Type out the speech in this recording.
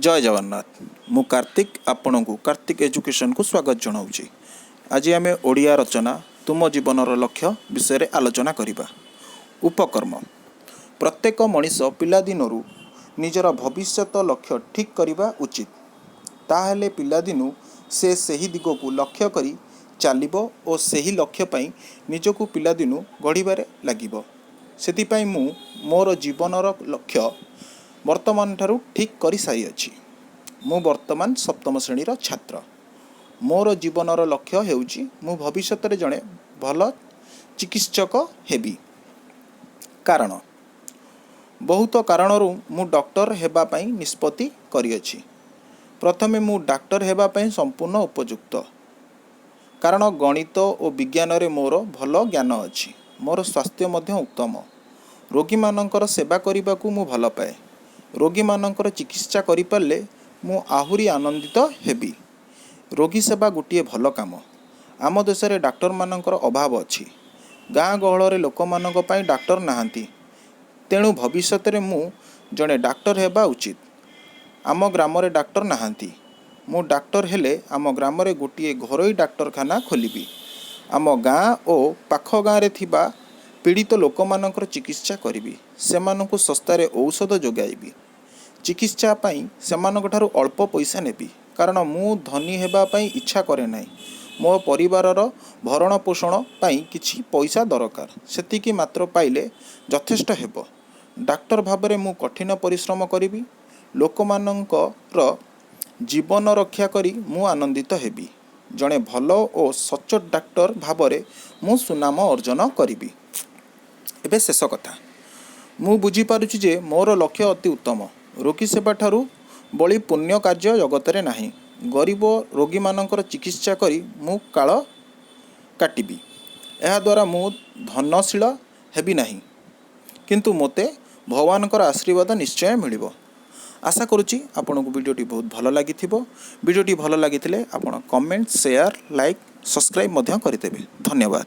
जय जगन्नाथ। मु कार्तिक आपण को कार्तिक एजुकेशन को स्वागत जनाऊँगी। आज आम ओडिया रचना तुम जीवनर लक्ष्य विषय आलोचना करिबा। उपकर्म। प्रत्येक मनीष पिलादिनरू निजर भविष्यत लक्ष्य ठीक करने उचित। ताहेले पिलादिनु से सही दिग को लक्ष्य करी चलिबो और सही लक्ष्य पाई निजको पिलादिनु गढ़िबारे लागिबो। सेतिपाई मु मोर जीवनर लक्ष्य वर्तमान ठारू ठीक करी सारी अछि। मु वर्तमान सप्तम श्रेणीर छात्र। मोर जीवनर लक्ष्य हेउची मु भविष्यत रे जणे भल चिकित्सक हेबी। कारण बहुत कारणरू मु डॉक्टर हेबा पई निष्पत्ति करिअछि। प्रथमे मु डॉक्टर हेबा पई संपूर्ण उपयुक्त। कारण गणित और विज्ञान रे मोर भल ज्ञान अछि। मोर स्वास्थ्य मध्य उत्तम। रोगी मानकर सेवा करने को मु भल पाए। रोगी मानकर चिकित्सा करि पारले मु आहुरी आनंदित हेबी। रोगी सेवा गोटे भल काम। आम देश में डाक्टर मानकर अभाव अछि। गाँ गहल रे लोक मानक पई डाक्टर नाहांती। तेणु भविष्यत रे मु जड़े डाक्टर हेबा उचित। आम ग्राम रे डाक्टर नाहांती। मु डाक्टर हेले आम ग्राम रे गोटे घरोई डाक्तरखाना खोलिबी। आम गाँ और पाख गाँ रे थिबा पीड़ित लोक मानकर चिकित्सा करिबी। सेमानकु सस्तारे औषध जोगाइबी। चिकित्सा पाई सेमानक ठारू अल्प पैसा नेबी। कारण मु धनी हेबा पाई इच्छा करे नाही। मो परिवारर भरण पोषण पाई किछि पैसा दरकार। सेतिकी मात्र पाइले यथेष्ट हेबो। डाक्टर भाबरे मु कठिन परिश्रम करिबी। लोकमानकर जीवन रक्षा करी मु आनंदित हेबी। जणे भल और सचोट डाक्टर भाबरे मु सुनाम अर्जन करिबी। एबे शेष कथा मु बुझी पारुछि जे मोर लक्ष्य अति उत्तम। रोगी सेवा ठारू बड़ी पुण्य कार्य जगत रे नाही। गरीब रोगी मानकर चिकित्सा करी मु काल काटिबी। एहा द्वारा मु धनशील हेबी नाही, किंतु मोते भगवानकर आशीर्वाद निश्चय मिलिबो। आशा करुच्ची आपनको वीडियोटी बहुत भल लागिथिबो। वीडियोटी भल लागिथिले आपण कमेंट शेयर लाइक सब्सक्राइब मध्य करिदेबे। धन्यवाद।